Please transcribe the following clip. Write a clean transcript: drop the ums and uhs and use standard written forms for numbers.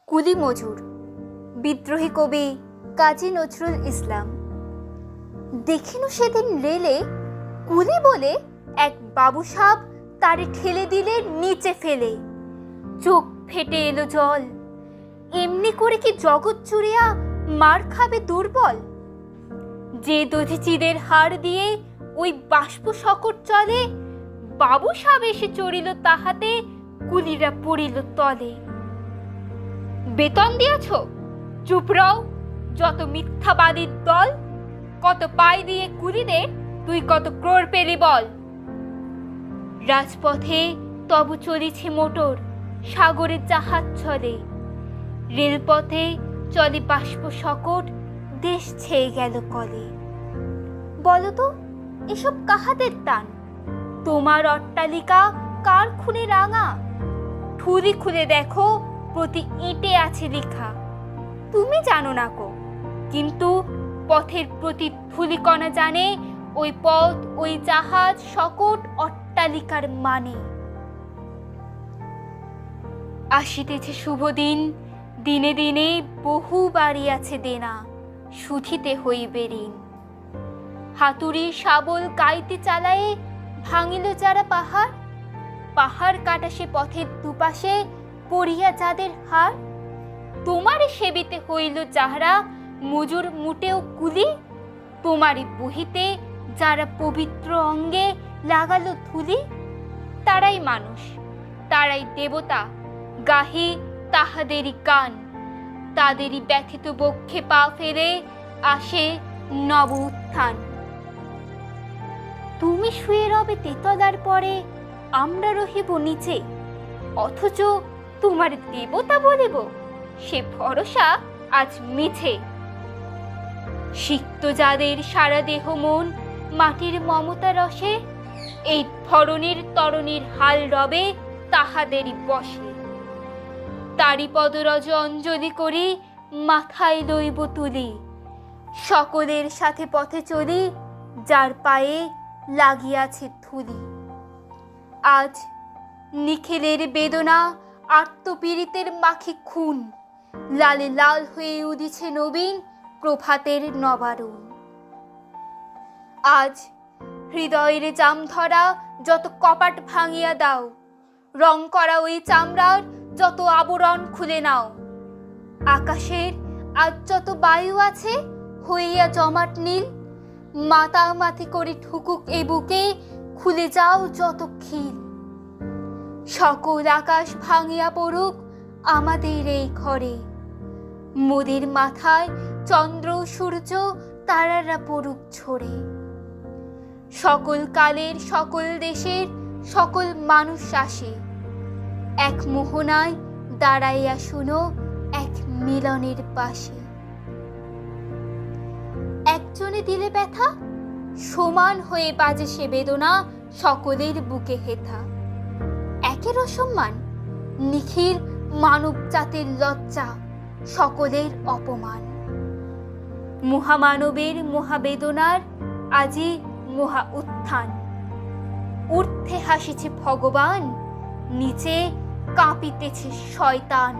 কুলি মজুর, বিদ্রোহী কবি কাজী নজরুল ইসলাম। দেখিনু সেদিন রেলে কুলি বলে এক বাবু সাব তারে ঠেলে দিলে নিচে ফেলে। চোখ ফেটে এলো জল। এমনি করে কি জগৎ চুরিয়া মার খাবে দুর্বল? যে দধিচিদের হাড় দিয়ে ওই বাষ্প শকট চলে, বাবু সাব এসে চড়িল তাহাতে, কুলিরা পড়িল তলে। বেতন দিয়াছ? চুপ রও, যত মিথ্যাবাদীর দল। কত পাই দিয়ে কুলিদের তুই কত ক্রোড় পেলি বল। রাজপথে তবু চলিছে মোটর, সাগরে জাহাজ চলে। রেলপথে চলে বাষ্প শকট, দেশ ছেয়ে গেল কলে। বলতো এসব কাহাদের টান? তোমার অট্টালিকা কার খুনে রাঙা? ঠুলি খুলে দেখো, প্রতি ইঁটে আছে লেখা। তুমি জানো না কো, কিন্তু পথের প্রতি ধূলিকণা জানে ওই পথ, ওই জাহাজ, শকট, অট্টালিকার মানে। আসিতেছে শুভ দিন, দিনে দিনে বহু বাড়ি আছে দেনা, শুধিতে হইবে ঋণ। হাতুড়ি শাবল গাইতে চালায়ে ভাঙিল যারা পাহাড়, পাহাড় কাটা সে পথের দুপাশে পড়িয়া যাদের হার। তোমারই সেবিতে হইল যাহারা মজুর মুটেও কুলি, তোমারই বহিতে যারা পবিত্র অঙ্গে লাগালো ধুলি। তারাই মানুষ, তারাই দেবতা, গাহি তাহাদেরই গান। তাদেরই ব্যথিত বক্ষে পা ফেলে আসে নব উত্থান। তুমি শুয়ে রবে তেতলার পরে, আমরা রহিব নিচে। অথচ তোমার দেবতা বলিব, সে ভরসা আজ মিছে। সিক্ত যাদের সারা দেহ মন মাটির মমতা রসে, এই ধরনের তরণীর হাল রবে তাহাদেরই বসে। তারি পদরজ অঞ্জলি করি মাথায় লইব তুলি, সকলের সাথে পথে চলি যার পায়ে লাগিয়াছে ধুলি। আজ নিখিলের বেদনা, আত্মপীড়িতের মাখি খুন, লালে লাল হয়ে উদিছে নবীন প্রভাতের নবারুণ। আজ হৃদয়ের জাম ধরা যত কপাট ভাঙিয়া দাও, রং করা ওই চামড়ার যত আবরণ খুলে নাও। আকাশের আজ যত বায়ু আছে হইয়া জমাট নীল, মাতামাতি করে ঠুকুক এ বুকে, খুলে যাও যত খিল। সকল আকাশ ভাঙিয়া পড়ুক আমাদের এই ঘরে, মোদের মাথায় চন্দ্র সূর্য তারারা পড়ুক ঝরে। সকল কালের সকল দেশের সকল মানুষ আসে, এক মোহনায় দাঁড়াইয়া শুনো এক মিলনের পাশে। একজনে দিলে ব্যথা, সমান হয়ে বাজে সে বেদনা সকলের বুকে হেথা। একের অসম্মান, নিখিল মানব জাতির লজ্জা, সকলের অপমান। মহামানবের মহাবেদনার আজি মহা উত্থান। ঊর্ধ্বে হাসিছে ভগবান, নিচে কাঁপিতেছে শয়তান।